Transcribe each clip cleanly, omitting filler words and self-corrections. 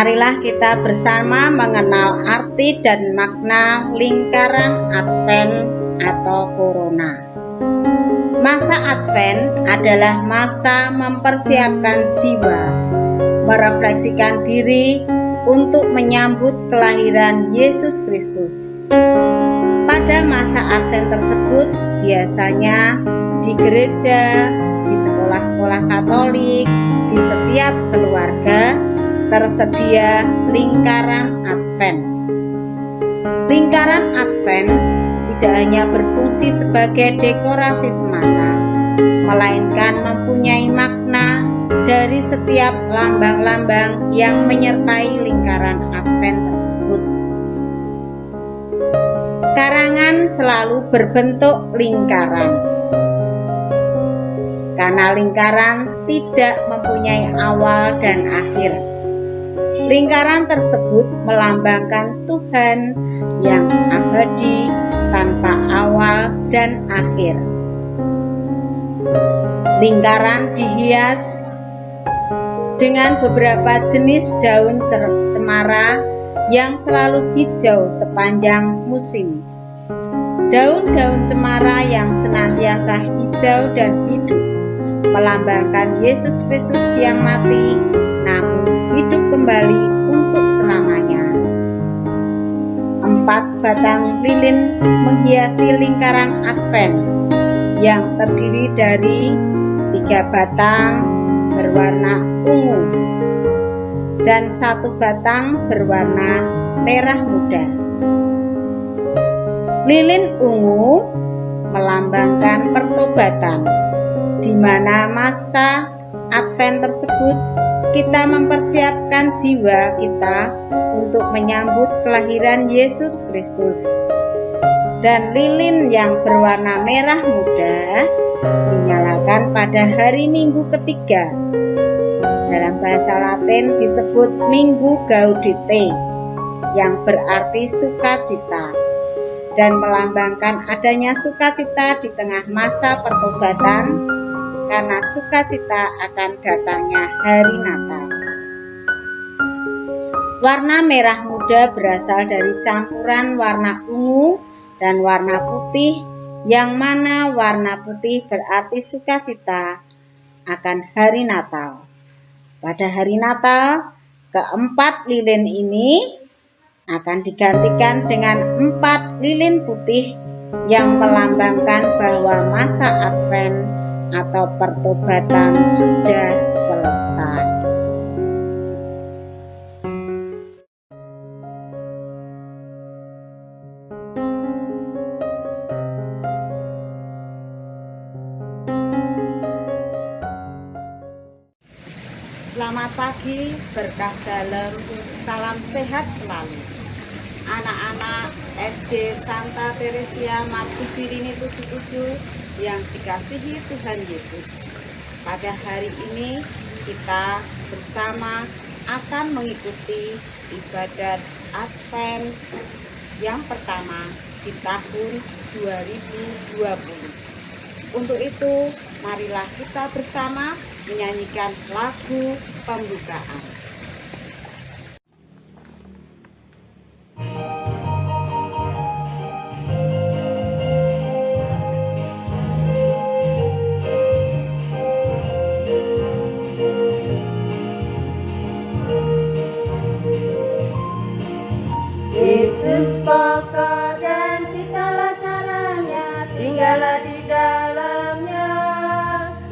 Marilah kita bersama mengenal arti dan makna lingkaran Advent atau Corona. Masa Advent adalah masa mempersiapkan jiwa, merefleksikan diri untuk menyambut kelahiran Yesus Kristus. Pada masa Advent tersebut, biasanya di gereja, di sekolah-sekolah Katolik, di setiap keluarga tersedia lingkaran Advent. Lingkaran Advent tidak hanya berfungsi sebagai dekorasi semata, melainkan mempunyai makna dari setiap lambang-lambang yang menyertai lingkaran Advent tersebut. Karangan selalu berbentuk lingkaran, karena lingkaran tidak mempunyai awal dan akhir. Lingkaran tersebut melambangkan Tuhan yang abadi tanpa awal dan akhir. Lingkaran dihias dengan beberapa jenis daun cemara yang selalu hijau sepanjang musim. Daun-daun cemara yang senantiasa hijau dan hidup melambangkan Yesus Kristus yang mati namun hidup kembali untuk selamanya. 4 batang lilin menghiasi lingkaran Advent yang terdiri dari 3 batang berwarna ungu dan 1 batang berwarna merah muda. Lilin ungu melambangkan pertobatan, di mana masa Advent tersebut kita mempersiapkan jiwa kita untuk menyambut kelahiran Yesus Kristus. Dan lilin yang berwarna merah muda dinyalakan pada hari Minggu ketiga. Dalam bahasa Latin disebut Minggu Gaudete, yang berarti sukacita, dan melambangkan adanya sukacita di tengah masa pertobatan, karena sukacita akan datangnya hari Natal. Warna merah muda berasal dari campuran warna ungu dan warna putih, yang mana warna putih berarti sukacita akan hari Natal. Pada hari Natal, keempat lilin ini akan digantikan dengan 4 lilin putih yang melambangkan bahwa masa Advent atau pertobatan sudah selesai. Selamat pagi, berkah dalam, salam sehat selalu. Anak-anak SD Santa Teresia Marsupirini 77 yang dikasihi Tuhan Yesus. Pada hari ini kita bersama akan mengikuti ibadat Advent yang pertama di tahun 2020. Untuk itu, marilah kita bersama menyanyikan lagu pembukaan. Yesus pokok dan kitalah caranya, tinggallah di dalamnya.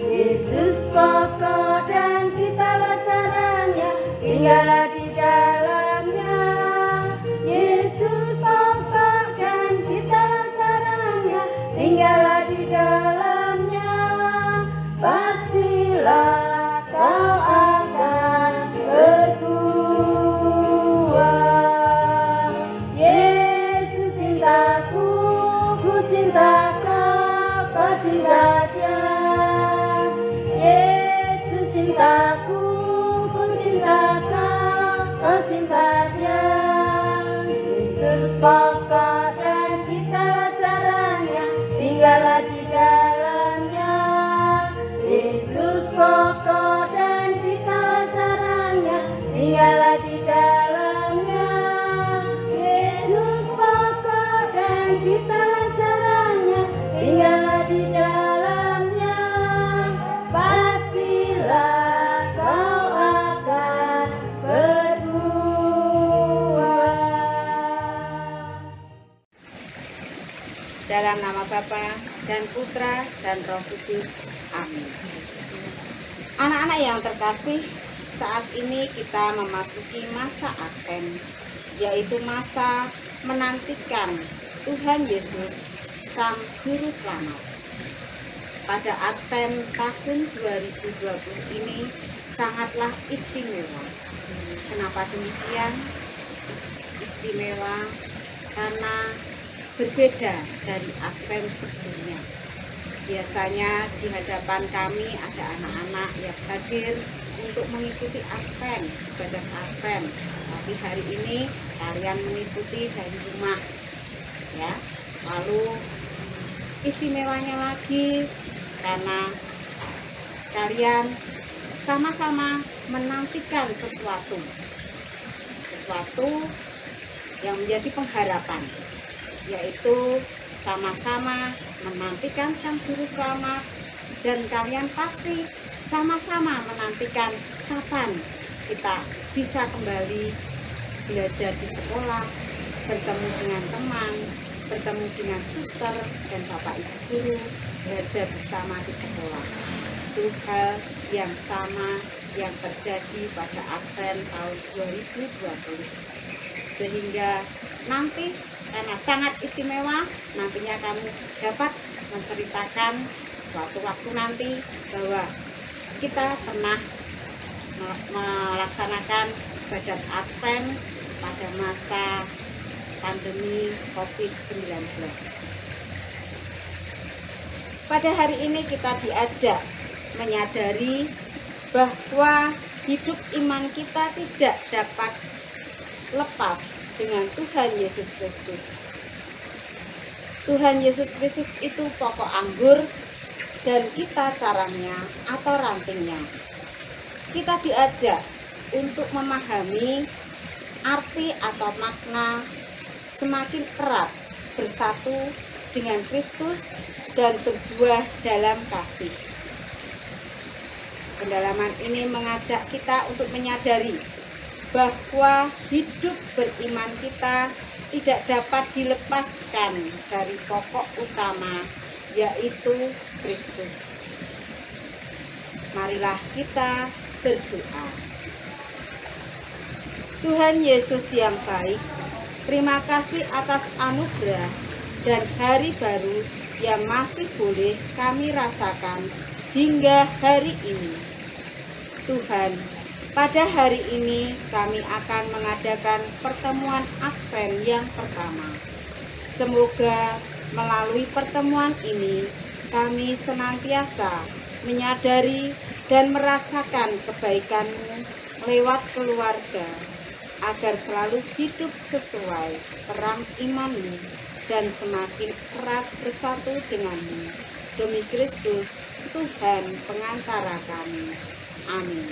Yesus pokok dan kitalah caranya, tinggallah di dalamnya. Yesus pokok dan kitalah caranya, tinggallah di dalamnya. Pastilah kau akan berbuah. Yesus cintaku, ku cinta kau, kau cinta dia. Yesus cintaku, ku cinta kau, kau cinta dia. Yesus pokok dan kitalah caranya, tinggallah di dalamnya. Yesus pokok dan kitalah caranya, tinggallah di dalamnya. Dalam nama Bapa dan Putra dan Roh Kudus. Amin. Anak-anak yang terkasih, saat ini kita memasuki masa Advent, yaitu masa menantikan Tuhan Yesus, Sang Juru Selamat. Pada Advent tahun 2020 ini sangatlah istimewa. Kenapa demikian? Istimewa karena berbeda dari Advent sebelumnya. Biasanya di hadapan kami ada anak-anak yang hadir untuk mengikuti Advent, ibadah Advent. Tapi hari ini kalian mengikuti dari rumah, ya. Lalu istimewanya lagi karena kalian sama-sama menantikan sesuatu yang menjadi pengharapan, yaitu sama-sama menantikan Sang Juru Selamat, dan kalian pasti sama-sama menantikan kapan kita bisa kembali belajar di sekolah, bertemu dengan teman, bertemu dengan suster dan bapak ibu guru, belajar bersama di sekolah. Itu hal yang sama yang terjadi pada Advent tahun 2020. Sehingga nanti karena sangat istimewa, nantinya kamu dapat menceritakan suatu waktu nanti bahwa kita pernah melaksanakan ibadah Advent pada masa pandemi COVID-19. Pada hari ini kita diajak menyadari bahwa hidup iman kita tidak dapat lepas dengan Tuhan Yesus Kristus. Tuhan Yesus Kristus itu pokok anggur dan kita caranya atau rantingnya. Kita diajak untuk memahami arti atau makna semakin erat bersatu dengan Kristus dan berbuah dalam kasih. Pendalaman ini mengajak kita untuk menyadari bahwa hidup beriman kita tidak dapat dilepaskan dari pokok utama, yaitu Kristus. Marilah kita berdoa. Tuhan Yesus yang baik, terima kasih atas anugerah dan hari baru yang masih boleh kami rasakan hingga hari ini. Tuhan, pada hari ini kami akan mengadakan pertemuan Advent yang pertama. Semoga melalui pertemuan ini kami senantiasa menyadari dan merasakan kebaikan-Mu lewat keluarga, agar selalu hidup sesuai terang iman-Mu dan semakin erat bersatu dengan-Mu. Demi Kristus, Tuhan pengantara kami. Amin.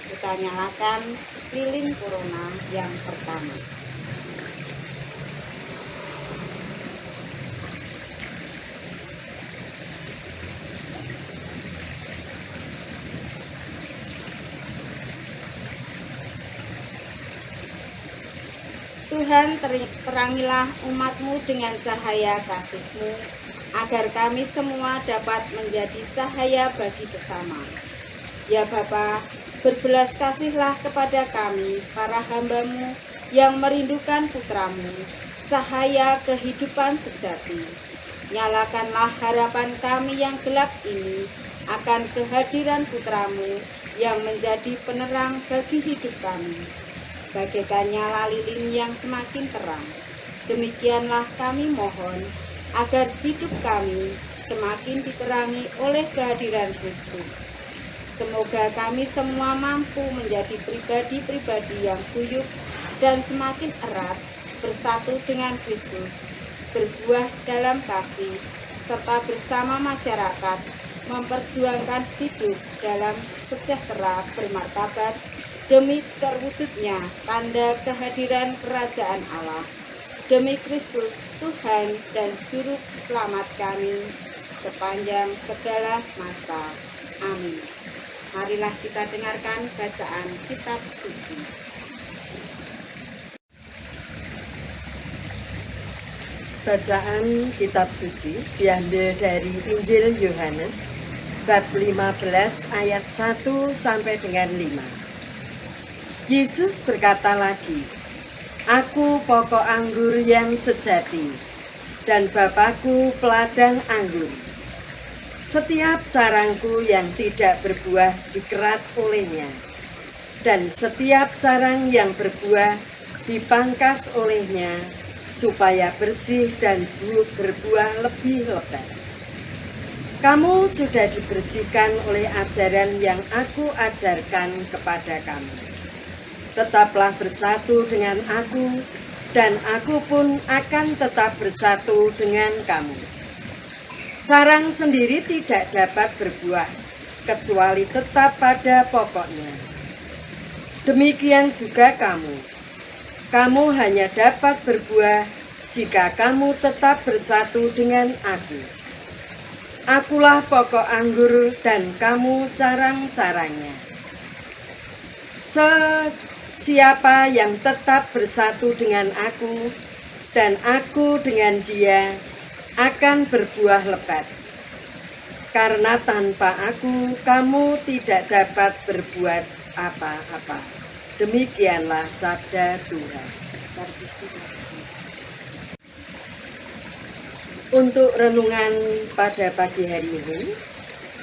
Kita nyalakan lilin corona yang pertama. Tuhan, terangilah umat-Mu dengan cahaya kasih-Mu, agar kami semua dapat menjadi cahaya bagi sesama. Ya Bapa, berbelas kasihlah kepada kami, para hamba-Mu yang merindukan Putra-Mu, cahaya kehidupan sejati. Nyalakanlah harapan kami yang gelap ini akan kehadiran Putra-Mu yang menjadi penerang bagi hidup kami. Bagaikan nyala lilin yang semakin terang. Demikianlah kami mohon, agar hidup kami semakin diterangi oleh kehadiran Kristus. Semoga kami semua mampu menjadi pribadi-pribadi yang guyup dan semakin erat bersatu dengan Kristus, berbuah dalam kasih, serta bersama masyarakat memperjuangkan hidup dalam sejahtera bermartabat demi terwujudnya tanda kehadiran kerajaan Allah. Demi Kristus, Tuhan dan Juru Selamat kami sepanjang segala masa. Amin. Marilah kita dengarkan bacaan kitab suci. Bacaan kitab suci diambil dari Injil Yohanes bab 15 ayat 1 sampai dengan 5. Yesus berkata lagi, "Aku pokok anggur yang sejati, dan Bapakku peladang anggur. Setiap carangku yang tidak berbuah dikerat olehnya, dan setiap carang yang berbuah dipangkas olehnya, supaya bersih dan berbuah lebih lebat. Kamu sudah dibersihkan oleh ajaran yang aku ajarkan kepada kamu. Tetaplah bersatu dengan aku, dan aku pun akan tetap bersatu dengan kamu. Carang sendiri tidak dapat berbuah, kecuali tetap pada pokoknya. Demikian juga kamu. Kamu hanya dapat berbuah jika kamu tetap bersatu dengan aku. Akulah pokok anggur dan kamu carang-carangnya. Siapa yang tetap bersatu dengan aku dan aku dengan dia akan berbuah lebat. Karena tanpa aku kamu tidak dapat berbuat apa-apa." Demikianlah sabda Tuhan. Untuk renungan pada pagi hari ini,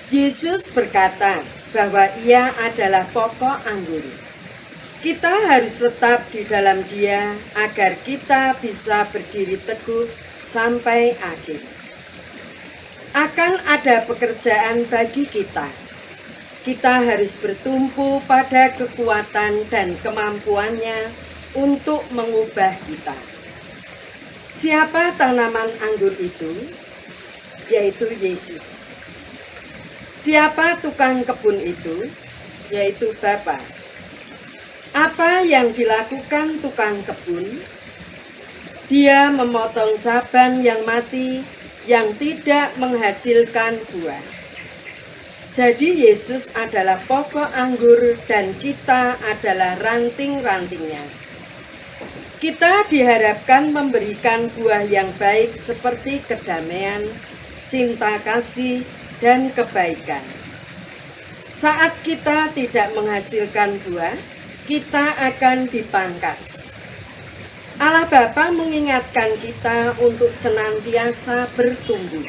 Yesus berkata bahwa Ia adalah pokok anggur. Kita harus tetap di dalam Dia agar kita bisa berdiri teguh sampai akhir. Akan ada pekerjaan bagi kita. Kita harus bertumpu pada kekuatan dan kemampuannya untuk mengubah kita. Siapa tanaman anggur itu? Yaitu Yesus. Siapa tukang kebun itu? Yaitu Bapa. Apa yang dilakukan tukang kebun? Dia memotong cabang yang mati, yang tidak menghasilkan buah. Jadi Yesus adalah pokok anggur dan kita adalah ranting-rantingnya. Kita diharapkan memberikan buah yang baik seperti kedamaian, cinta kasih, dan kebaikan. Saat kita tidak menghasilkan buah, kita akan dipangkas. Allah Bapa mengingatkan kita untuk senantiasa bertumbuh.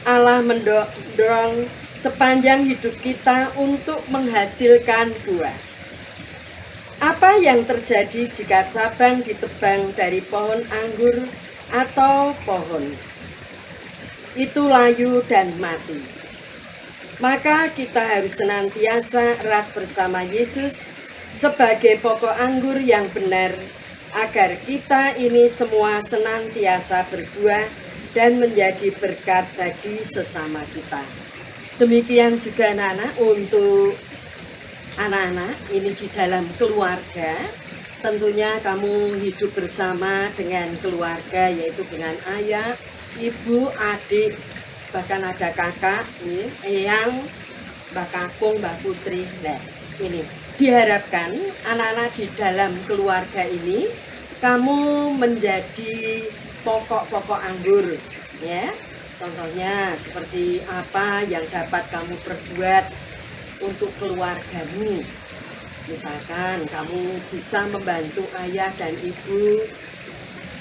Allah mendorong sepanjang hidup kita untuk menghasilkan buah. Apa yang terjadi jika cabang ditebang dari pohon anggur atau pohon? Itu layu dan mati. Maka kita harus senantiasa erat bersama Yesus sebagai pokok anggur yang benar, agar kita ini semua senantiasa berbuah dan menjadi berkat bagi sesama kita. Demikian juga anak-anak, untuk anak-anak ini di dalam keluarga, tentunya kamu hidup bersama dengan keluarga, yaitu dengan ayah, ibu, adik, bahkan ada kakak, eyang, mbak kakung, mbak putri. Nah, ini diharapkan anak-anak di dalam keluarga ini kamu menjadi pokok-pokok anggur, ya. Contohnya seperti apa yang dapat kamu perbuat untuk keluargamu. Misalkan kamu bisa membantu ayah dan ibu,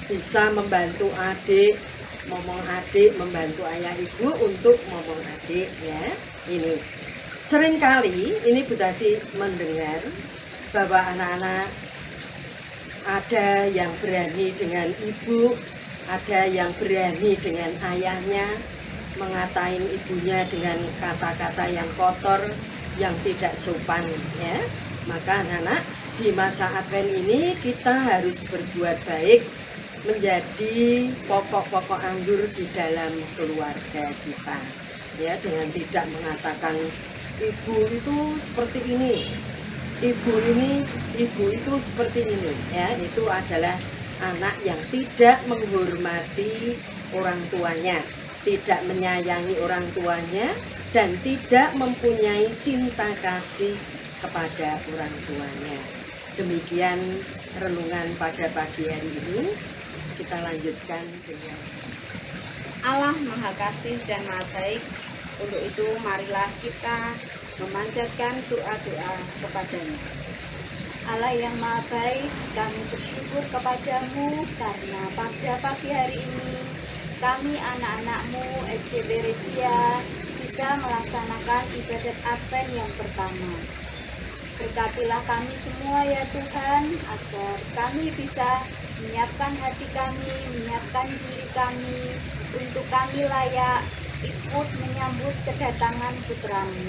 bisa membantu adik, momong adik, membantu ayah ibu untuk momong adik, ya. Ini seringkali ini berarti mendengar bahwa anak-anak ada yang berani dengan ibu, ada yang berani dengan ayahnya, mengatain ibunya dengan kata-kata yang kotor, yang tidak sopan, ya. Maka anak-anak, di masa Advent ini kita harus berbuat baik, menjadi pokok-pokok anggur di dalam keluarga kita, ya, dengan tidak mengatakan ibu itu seperti ini, ibu itu seperti ini, ya. Itu adalah anak yang tidak menghormati orang tuanya, tidak menyayangi orang tuanya, dan tidak mempunyai cinta kasih kepada orang tuanya. Demikian renungan pada pagi hari ini. Kita lanjutkan dengan Allah Maha Kasih dan Maha Baik. Untuk itu marilah kita memanjatkan doa-doa kepadanya. Allah yang Maha Baik, kami bersyukur kepadamu karena pada pagi hari ini kami anak-anakmu SD Teresia bisa melaksanakan ibadat Advent yang pertama. Berkatilah kami semua ya Tuhan, agar kami bisa menyiapkan hati kami, menyiapkan diri kami, untuk kami layak ikut menyambut kedatangan putra-Mu.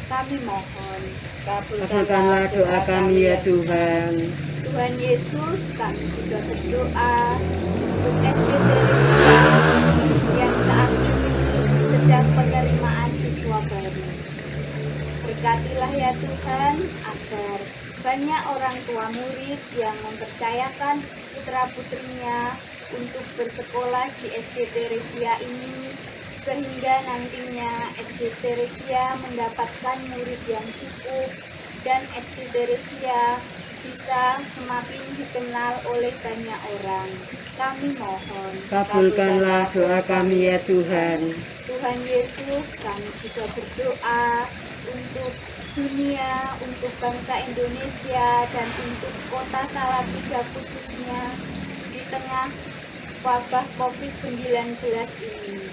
Kami mohon, kabulkanlah doa kami ya Tuhan. Tuhan Yesus, kami juga berdoa untuk SD Teresia yang saat ini sedang penerimaan siswa baru. Berkatilah ya Tuhan, agar banyak orang tua murid yang mempercayakan putra-putrinya untuk bersekolah di SD Teresia ini, sehingga nantinya SD Teresia mendapatkan murid yang cukup dan SD Teresia bisa semakin dikenal oleh banyak orang. Kami mohon, Kabulkanlah doa kami ya Tuhan. Tuhan Yesus, kami juga berdoa untuk dunia, untuk bangsa Indonesia, dan untuk kota Salatiga khususnya di tengah wabah COVID-19 ini.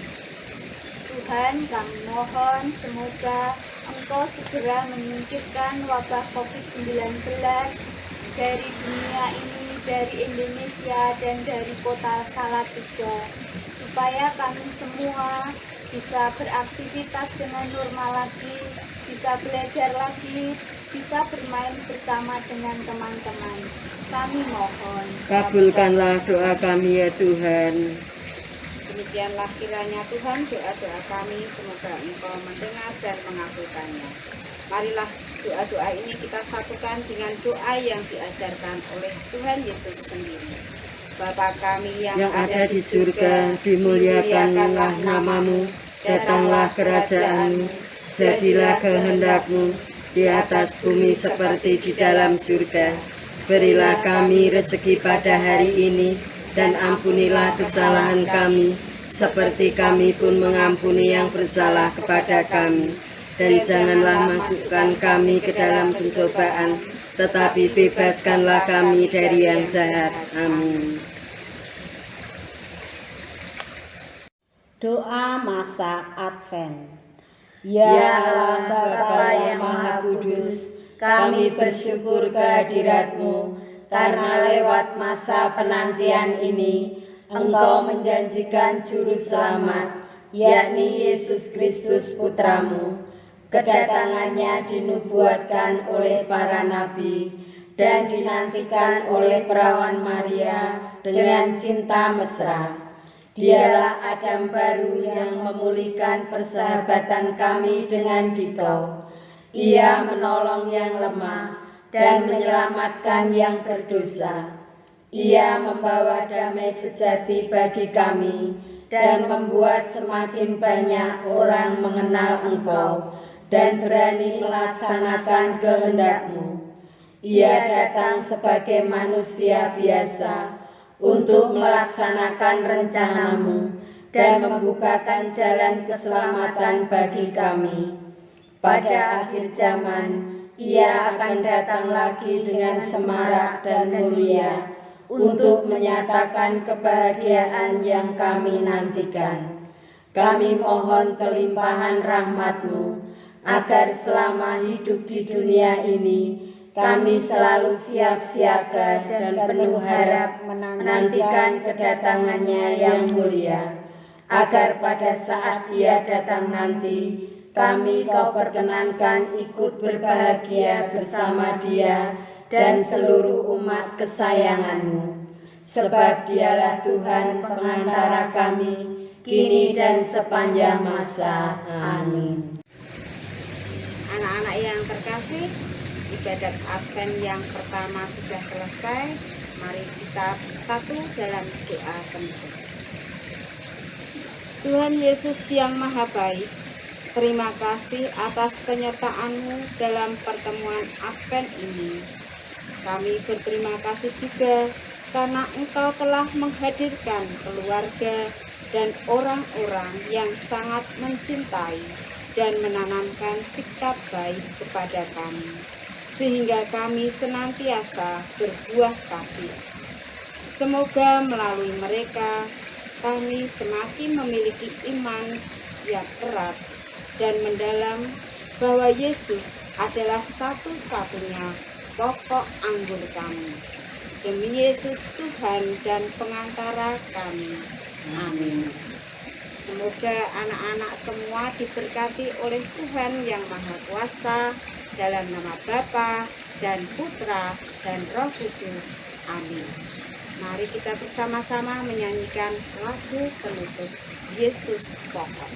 Tuhan, kami mohon semoga Engkau segera menyingkirkan wabah COVID-19 dari dunia ini, dari Indonesia, dan dari kota Salatiga, supaya kami semua bisa beraktivitas dengan normal lagi, bisa belajar lagi, bisa bermain bersama dengan teman-teman. Kami mohon, Kabulkanlah doa kami ya Tuhan. demikianlah kiranya Tuhan doa-doa kami, semoga Engkau mendengar dan mengabulkannya. Marilah doa-doa ini kita satukan dengan doa yang diajarkan oleh Tuhan Yesus sendiri. Bapa kami yang ada di surga, dimuliakanlah namamu, datanglah kerajaanmu, jadilah kehendak-Mu di atas bumi seperti di dalam surga. Berilah kami rezeki pada hari ini, dan ampunilah kesalahan kami, seperti kami pun mengampuni yang bersalah kepada kami. Dan janganlah masukkan kami ke dalam pencobaan, tetapi bebaskanlah kami dari yang jahat. Amin. Doa masa Advent. Ya Allah Bapa yang Maha Kudus, kami bersyukur kehadirat-Mu, karena lewat masa penantian ini, Engkau menjanjikan juru selamat, yakni Yesus Kristus Putra-Mu. Kedatangannya dinubuatkan oleh para nabi dan dinantikan oleh perawan Maria dengan cinta mesra. Dialah Adam baru yang memulihkan persahabatan kami dengan Dikau. Ia menolong yang lemah dan menyelamatkan yang berdosa. Ia membawa damai sejati bagi kami dan membuat semakin banyak orang mengenal Engkau dan berani melaksanakan kehendak-Mu. Ia datang sebagai manusia biasa untuk melaksanakan rencana-Mu dan membukakan jalan keselamatan bagi kami. Pada akhir zaman, Ia akan datang lagi dengan semarak dan mulia untuk menyatakan kebahagiaan yang kami nantikan. Kami mohon kelimpahan rahmat-Mu, agar selama hidup di dunia ini, kami selalu siap siaga dan penuh harap menantikan kedatangannya yang mulia, agar pada saat Ia datang nanti, kami Kau perkenankan ikut berbahagia bersama Dia dan seluruh umat kesayangan-Mu. Sebab Dialah Tuhan pengantara kami, kini dan sepanjang masa. Amin. Anak-anak yang terkasih, ibadat Advent yang pertama sudah selesai. Mari kita bersatu dalam doa penutup. Tuhan Yesus yang Maha Baik, terima kasih atas penyertaan-Mu dalam pertemuan Advent ini. Kami berterima kasih juga karena Engkau telah menghadirkan keluarga dan orang-orang yang sangat mencintai dan menanamkan sikap baik kepada kami, sehingga kami senantiasa berbuah kasih. Semoga melalui mereka kami semakin memiliki iman yang erat dan mendalam bahwa Yesus adalah satu-satunya pokok anggur kami. Demi Yesus Tuhan dan pengantara kami. Amin. Semoga anak-anak semua diberkati oleh Tuhan yang Maha Kuasa, dalam nama Bapa dan Putra dan Roh Kudus. Amin. Mari kita bersama-sama menyanyikan lagu penutup Yesus Pokok.